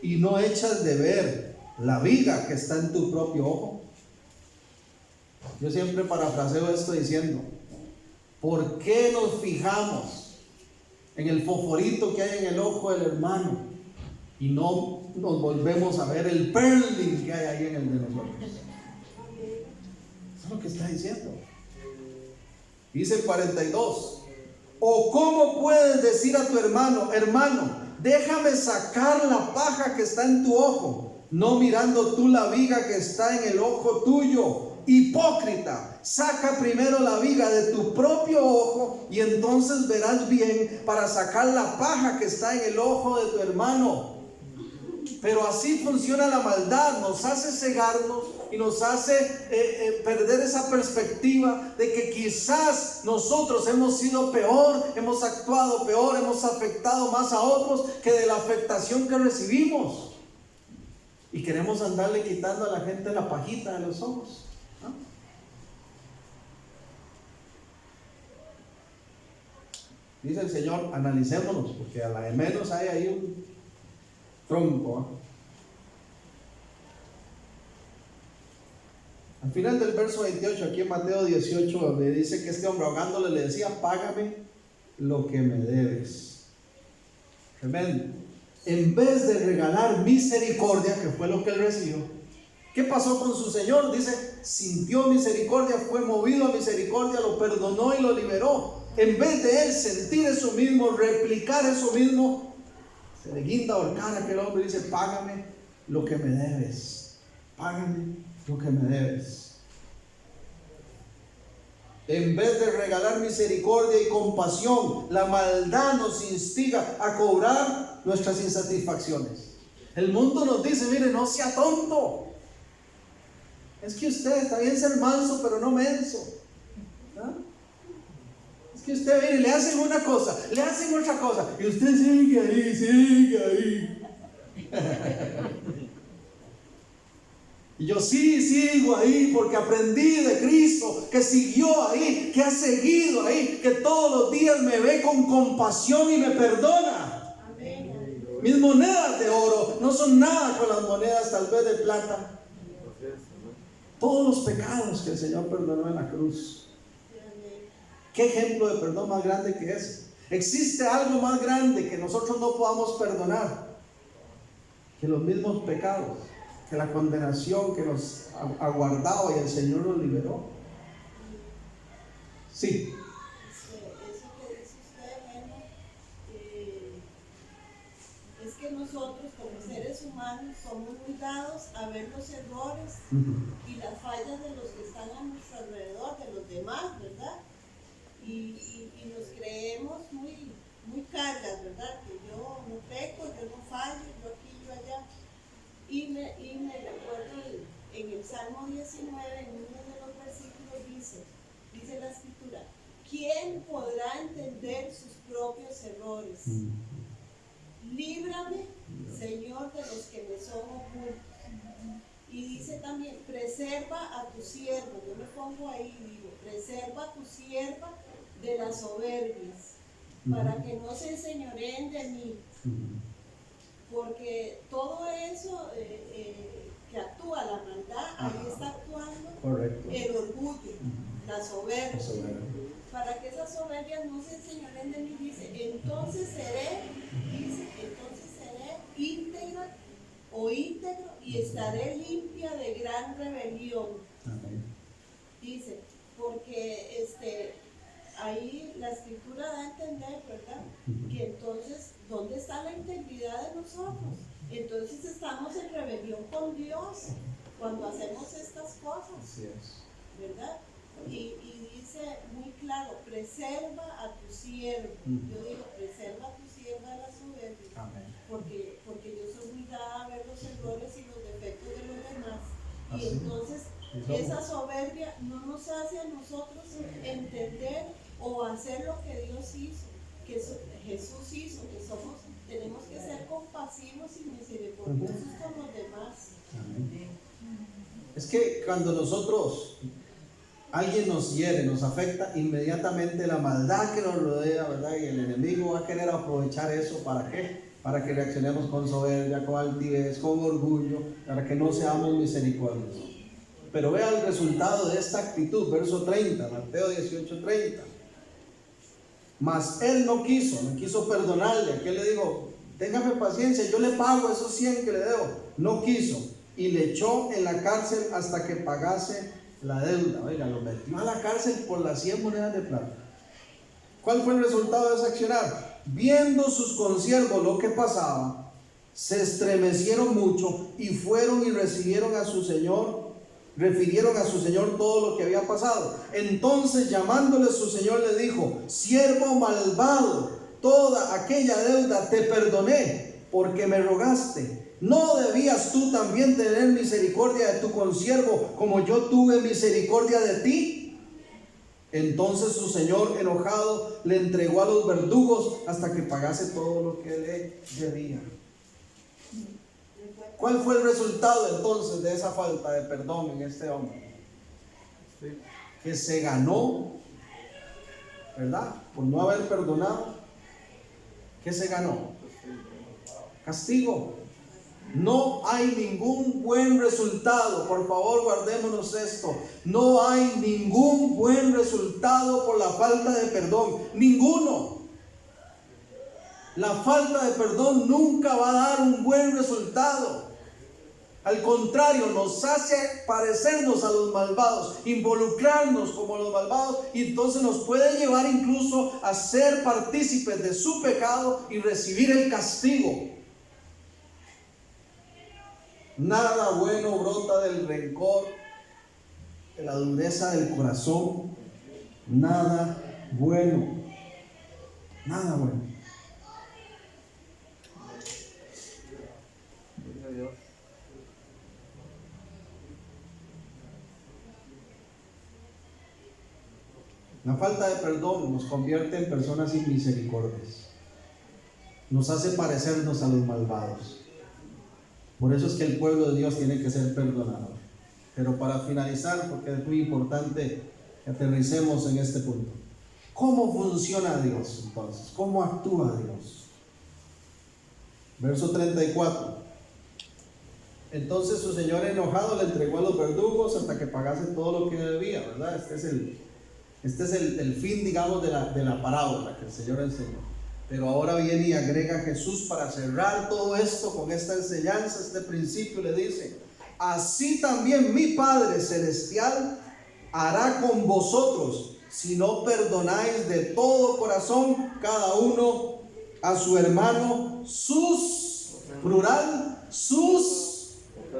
y no echas de ver la viga que está en tu propio ojo? Yo siempre parafraseo esto diciendo: ¿por qué nos fijamos en el fosforito que hay en el ojo del hermano y no nos volvemos a ver el perling que hay ahí en el de nosotros? Eso es lo que está diciendo. Dice el 42: ¿o cómo puedes decir a tu hermano, hermano, déjame sacar la paja que está en tu ojo, no mirando tú la viga que está en el ojo tuyo? Hipócrita, saca primero la viga de tu propio ojo y entonces verás bien para sacar la paja que está en el ojo de tu hermano. Pero así funciona la maldad, nos hace cegarnos y nos hace perder esa perspectiva de que quizás nosotros hemos sido peor, hemos actuado peor, hemos afectado más a otros que de la afectación que recibimos. Y queremos andarle quitando a la gente la pajita de los ojos, ¿no? dice el Señor, analicémonos, porque a la de menos hay ahí un tronco. Al final del verso 28, aquí en Mateo 18, le dice que este hombre ahogándole le decía, págame lo que me debes. Tremendo. En vez de regalar misericordia, que fue lo que él recibió, ¿qué pasó con su Señor? Dice, sintió misericordia, fue movido a misericordia, lo perdonó y lo liberó. En vez de él sentir eso mismo, replicar eso mismo, se le guinda ahorcar a aquel hombre y dice, págame lo que me debes. Págame lo que me debes. En vez de regalar misericordia y compasión, la maldad nos instiga a cobrar nuestras insatisfacciones. El mundo nos dice, mire, no sea tonto. Es que usted está bien ser manso, pero no menso. ¿Ah? Es que usted, mire, le hacen una cosa, le hacen otra cosa, y usted sigue ahí, sigue ahí. Y yo sí sigo ahí porque aprendí de Cristo, que siguió ahí, que ha seguido ahí, que todos los días me ve con compasión y me perdona. Amén. Mis monedas de oro no son nada con las monedas tal vez de plata. Todos los pecados que el Señor perdonó en la cruz. ¿Qué ejemplo de perdón más grande que ese? ¿Existe algo más grande que nosotros no podamos perdonar que los mismos pecados? Que la condenación que nos aguardaba y el Señor nos liberó. Sí. Eso que dice usted, bueno, es que nosotros como seres humanos somos muy dados a ver los errores y las fallas de los que están a nuestro alrededor, de los demás, ¿verdad? Y nos creemos muy cargas, ¿verdad? Que yo no peco, yo no fallo, yo aquí, yo allá. Y me recuerdo en el Salmo 19, en uno de los versículos dice la escritura, ¿quién podrá entender sus propios errores? Líbrame, Señor, de los que me son ocultos. Y dice también, preserva a tu siervo, yo me pongo ahí y digo, preserva a tu sierva de las soberbias, para que no se enseñoreen de mí. Porque todo eso que actúa la maldad, ahí está actuando. Correcto. El orgullo, la soberbia. Para que esas soberbias no se enseñoren de mí, dice, entonces seré íntegra o íntegro y estaré limpia de gran rebelión. Amén. Dice, porque ahí la escritura da a entender, ¿verdad? Que entonces, ¿dónde está la integridad de nosotros? Entonces estamos en rebelión con Dios cuando hacemos estas cosas. Así es. ¿Verdad? Y dice muy claro, preserva a tu siervo. Yo digo, preserva a tu sierva de la soberbia. Amén. Porque yo soy muy dada a ver los errores y los defectos de los demás. Y entonces esa soberbia no nos hace a nosotros entender o hacer lo que Dios hizo, que Jesús hizo, que tenemos que ser compasivos y misericordiosos con los demás. Amén. Es que cuando alguien nos hiere, nos afecta, inmediatamente la maldad que nos rodea, ¿verdad? Y el enemigo va a querer aprovechar eso, ¿para qué? Para que reaccionemos con soberbia, con altivez, con orgullo, para que no seamos misericordiosos. Pero vea el resultado de esta actitud, verso 30, Mateo 18:30. Mas él no quiso perdonarle. ¿Qué le digo? Téngame paciencia, yo le pago esos 100 que le debo. No quiso y le echó en la cárcel hasta que pagase la deuda. Oiga, lo metió a la cárcel por las 100 monedas de plata. ¿Cuál fue el resultado de ese accionar? Viendo sus consiervos lo que pasaba, se estremecieron mucho y fueron y refirieron a su señor todo lo que había pasado. Entonces, llamándole su señor, le dijo: siervo malvado, toda aquella deuda te perdoné porque me rogaste. ¿No debías tú también tener misericordia de tu consiervo como yo tuve misericordia de ti? Entonces su señor, enojado, le entregó a los verdugos hasta que pagase todo lo que le debía. ¿Cuál fue el resultado entonces de esa falta de perdón en este hombre? Que se ganó ¿verdad? Por no haber perdonado, ¿qué se ganó? Castigo. No hay ningún buen resultado. Por favor, guardémonos esto. No hay ningún buen resultado por la falta de perdón. Ninguno. La falta de perdón nunca va a dar un buen resultado. Al contrario, nos hace parecernos a los malvados, involucrarnos como los malvados, y entonces nos puede llevar incluso a ser partícipes de su pecado y recibir el castigo. Nada bueno brota del rencor, de la dureza del corazón. Nada bueno. Nada bueno. La falta de perdón nos convierte en personas sin misericordias. Nos hace parecernos a los malvados. Por eso es que el pueblo de Dios tiene que ser perdonador. Pero para finalizar, porque es muy importante que aterricemos en este punto. ¿Cómo funciona Dios entonces? ¿Cómo actúa Dios? Verso 34. Entonces su señor enojado le entregó a los verdugos hasta que pagase todo lo que debía, ¿verdad? Este es el fin, digamos, de la parábola que el Señor enseñó. Pero ahora viene y agrega Jesús para cerrar todo esto con esta enseñanza, este principio. Le dice: así también mi Padre Celestial hará con vosotros si no perdonáis de todo corazón cada uno a su hermano sus, plural, sus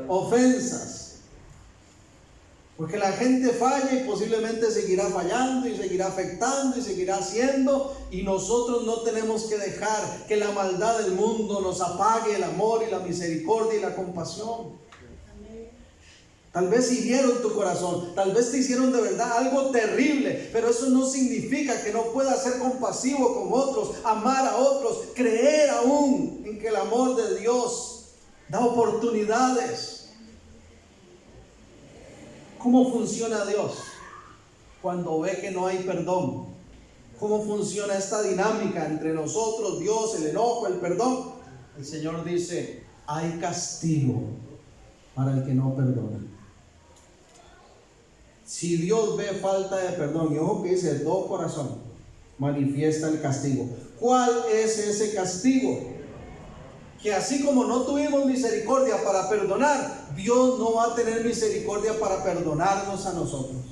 ofensas. Porque la gente falla y posiblemente seguirá fallando y seguirá afectando y seguirá haciendo, y nosotros no tenemos que dejar que la maldad del mundo nos apague el amor y la misericordia y la compasión. Tal vez hirieron tu corazón, tal vez te hicieron de verdad algo terrible, pero eso no significa que no puedas ser compasivo con otros, amar a otros, creer aún en que el amor de Dios da oportunidades. ¿Cómo funciona Dios cuando ve que no hay perdón? ¿Cómo funciona esta dinámica entre nosotros, Dios, el enojo, el perdón? El Señor dice: hay castigo para el que no perdona. Si Dios ve falta de perdón, y ojo que dice de todo corazón, manifiesta el castigo. ¿Cuál es ese castigo? Que así como no tuvimos misericordia para perdonar, Dios no va a tener misericordia para perdonarnos a nosotros.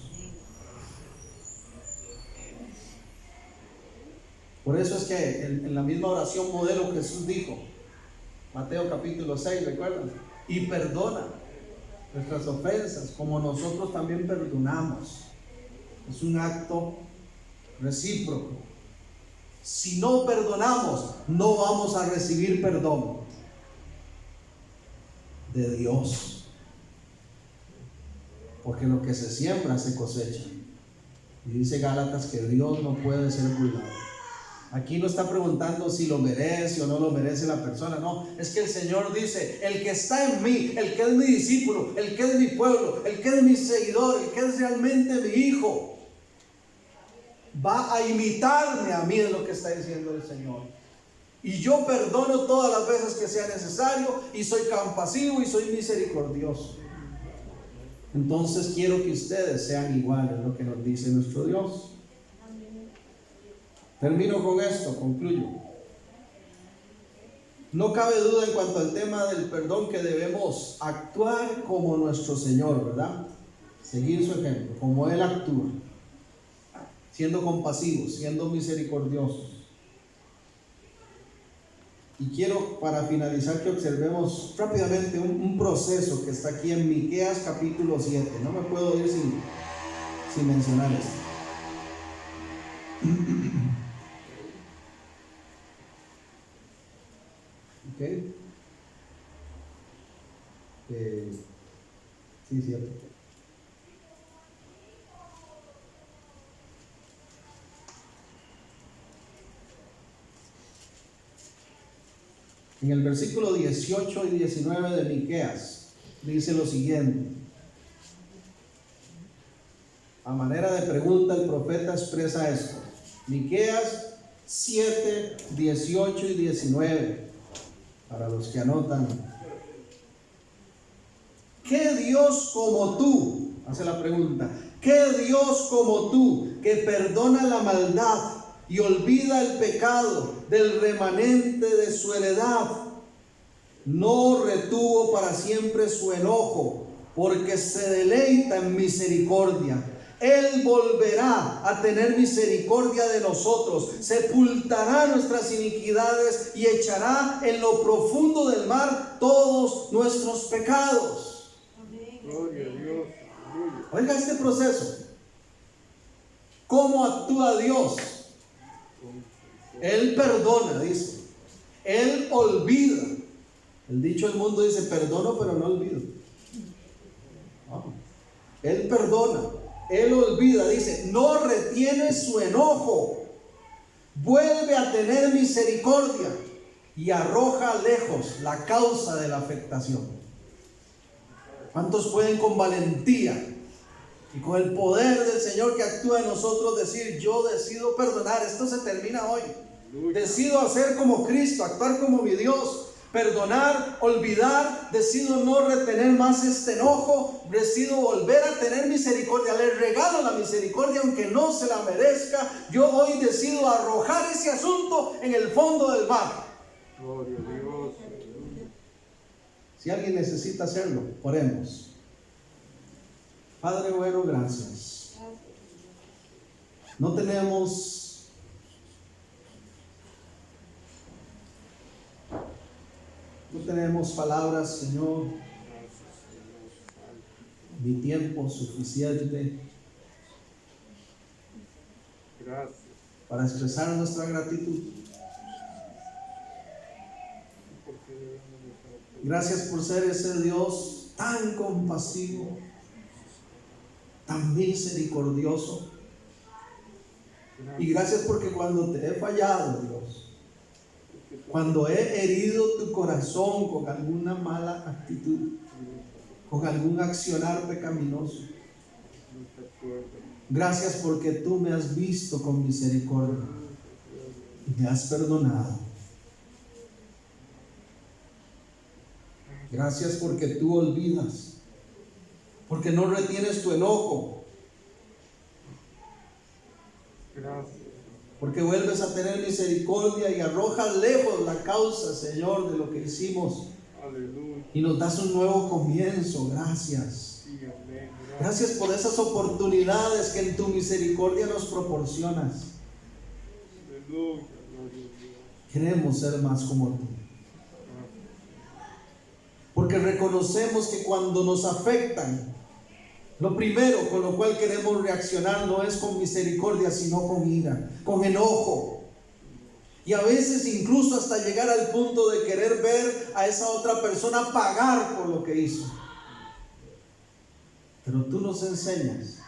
Por eso es que en la misma oración modelo Jesús dijo, Mateo capítulo 6, ¿recuerdan? Y perdona nuestras ofensas como nosotros también perdonamos. Es un acto recíproco. Si no perdonamos, no vamos a recibir perdón de Dios. Porque lo que se siembra se cosecha. Y dice Gálatas que Dios no puede ser burlado. Aquí no está preguntando si lo merece o no lo merece la persona. No, es que el Señor dice: el que está en mí, el que es mi discípulo, el que es mi pueblo, el que es mi seguidor, el que es realmente mi hijo, va a imitarme a mí, es lo que está diciendo el Señor. Y yo perdono todas las veces que sea necesario, y soy compasivo y soy misericordioso. Entonces quiero que ustedes sean iguales, lo que nos dice nuestro Dios. Termino con esto, concluyo. No cabe duda en cuanto al tema del perdón que debemos actuar como nuestro Señor, ¿verdad? Seguir su ejemplo, como Él actúa, siendo compasivos, siendo misericordiosos. Y quiero, para finalizar, que observemos rápidamente un proceso que está aquí en Miqueas capítulo 7. No me puedo ir sin mencionar esto. ¿Ok? Sí, cierto. En el versículo 18 y 19 de Miqueas dice lo siguiente. A manera de pregunta, el profeta expresa esto: Miqueas 7, 18 y 19. Para los que anotan. ¿Qué Dios como tú? Hace la pregunta. ¿Qué Dios como tú que perdona la maldad y olvida el pecado del remanente de su heredad? No retuvo para siempre su enojo, porque se deleita en misericordia. Él volverá a tener misericordia de nosotros, sepultará nuestras iniquidades y echará en lo profundo del mar todos nuestros pecados. Gloria a Dios. Oiga este proceso. ¿Cómo actúa Dios? Él perdona, dice. Él olvida. El dicho del mundo dice, perdono pero no olvido. Él perdona. Él olvida, dice, no retiene su enojo, vuelve a tener misericordia y arroja lejos la causa de la afectación. ¿Cuántos pueden con valentía y con el poder del Señor que actúa en nosotros decir, yo decido perdonar, esto se termina hoy, decido hacer como Cristo, actuar como mi Dios, perdonar, olvidar, decido no retener más este enojo, decido volver a tener misericordia, le regalo la misericordia aunque no se la merezca, yo hoy decido arrojar ese asunto en el fondo del mar. Gloria a Dios. Si alguien necesita hacerlo, oremos. Padre bueno, gracias. No tenemos palabras, Señor, ni tiempo suficiente Gracias. para expresar nuestra gratitud. Gracias por ser ese Dios tan compasivo, tan misericordioso. Y gracias porque cuando te he fallado, Dios, cuando he herido tu corazón con alguna mala actitud, con algún accionar pecaminoso, gracias porque tú me has visto con misericordia y me has perdonado. Gracias porque tú olvidas, porque no retienes tu enojo, Gracias. porque vuelves a tener misericordia y arrojas lejos la causa, Señor, de lo que hicimos Aleluya. y nos das un nuevo comienzo. Gracias. Sí, amén. Gracias por esas oportunidades que en tu misericordia nos proporcionas. Aleluya. Gloria a Dios. Queremos ser más como tú, porque reconocemos que cuando nos afectan, lo primero con lo cual queremos reaccionar no es con misericordia, sino con ira, con enojo. Y a veces incluso hasta llegar al punto de querer ver a esa otra persona pagar por lo que hizo. Pero tú nos enseñas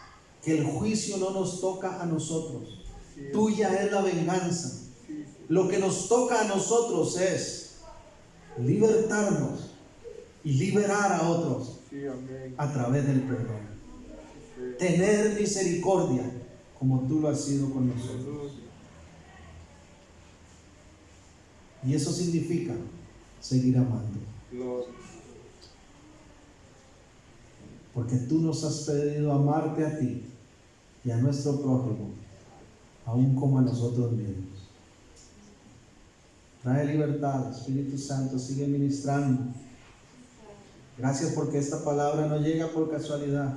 que el juicio no nos toca a nosotros. Tuya es la venganza. Lo que nos toca a nosotros es libertarnos y liberar a otros Sí, amén. a través del perdón. Tener misericordia como tú lo has sido con nosotros. Aleluya. Y eso significa seguir amando. Gloria. Porque tú nos has pedido amarte a ti y a nuestro prójimo, aún como a nosotros mismos. Trae libertad, Espíritu Santo, sigue ministrando. Gracias porque esta palabra no llega por casualidad.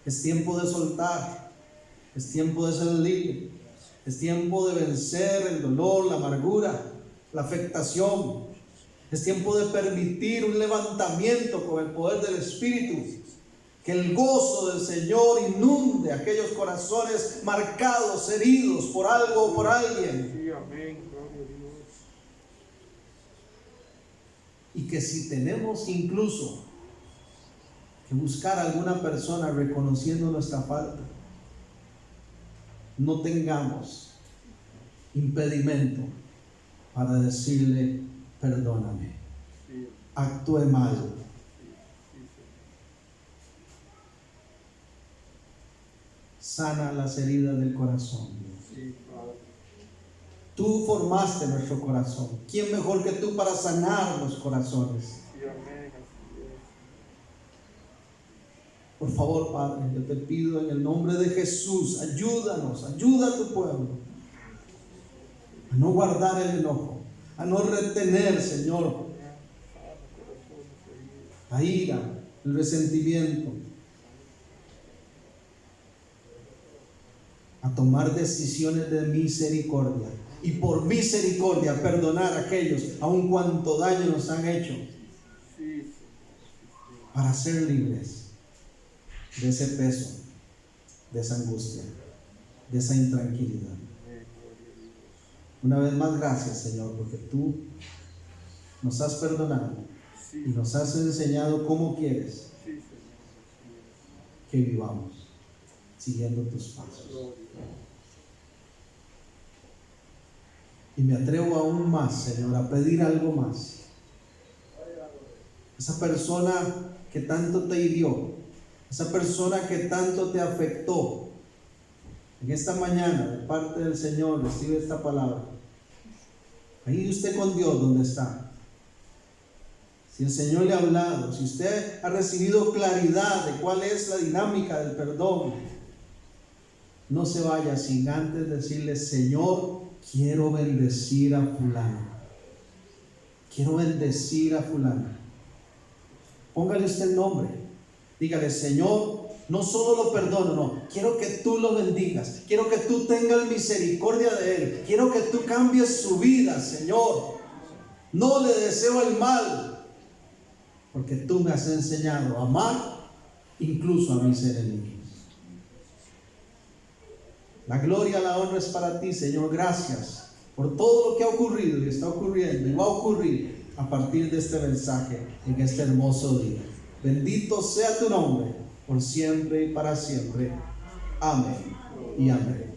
Es tiempo de soltar, es tiempo de ser libre, es tiempo de vencer el dolor, la amargura, la afectación. Es tiempo de permitir un levantamiento con el poder del Espíritu. Que el gozo del Señor inunde aquellos corazones marcados, heridos por algo o por alguien. Sí, amén. Gloria a Dios. Y que si tenemos incluso que buscar a alguna persona reconociendo nuestra falta, no tengamos impedimento para decirle, perdóname, Sí, actué mal, sí, sí. sana las heridas del corazón. Sí, Padre. Tú formaste nuestro corazón. ¿Quién mejor que tú para sanar los corazones? Sí, amén, así es. Por favor, Padre, yo te pido en el nombre de Jesús, ayúdanos, ayuda a tu pueblo a no guardar el enojo, a no retener, Señor, la ira, el resentimiento, a tomar decisiones de misericordia y por misericordia perdonar a aquellos, aun cuanto daño nos han hecho, Sí, para ser libres de ese peso, de esa angustia, de esa intranquilidad. Una vez más, gracias, Señor, porque tú nos has perdonado sí, y nos has enseñado cómo quieres sí, Señor. que vivamos siguiendo tus pasos. Gloria. Y me atrevo aún más, Señor, a pedir algo más. Esa persona que tanto te hirió, esa persona que tanto te afectó, en esta mañana, de parte del Señor, recibe esta palabra. Ahí usted con Dios, donde está. Si el Señor le ha hablado, si usted ha recibido claridad de cuál es la dinámica del perdón, no se vaya sin antes decirle: Señor, quiero bendecir a fulano. Quiero bendecir a fulano. Póngale usted el nombre. Dígale: Señor, no solo lo perdono, no. Quiero que tú lo bendigas. Quiero que tú tengas misericordia de él. Quiero que tú cambies su vida, Señor. No le deseo el mal, porque tú me has enseñado a amar incluso a mis enemigos. La gloria, la honra es para ti, Señor. Gracias por todo lo que ha ocurrido y está ocurriendo y va a ocurrir a partir de este mensaje en este hermoso día. Bendito sea tu nombre, por siempre y para siempre. Amén y amén.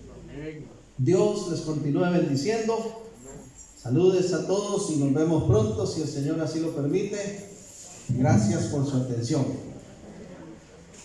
Dios les continúe bendiciendo. Saludes a todos y nos vemos pronto, si el Señor así lo permite. Gracias por su atención.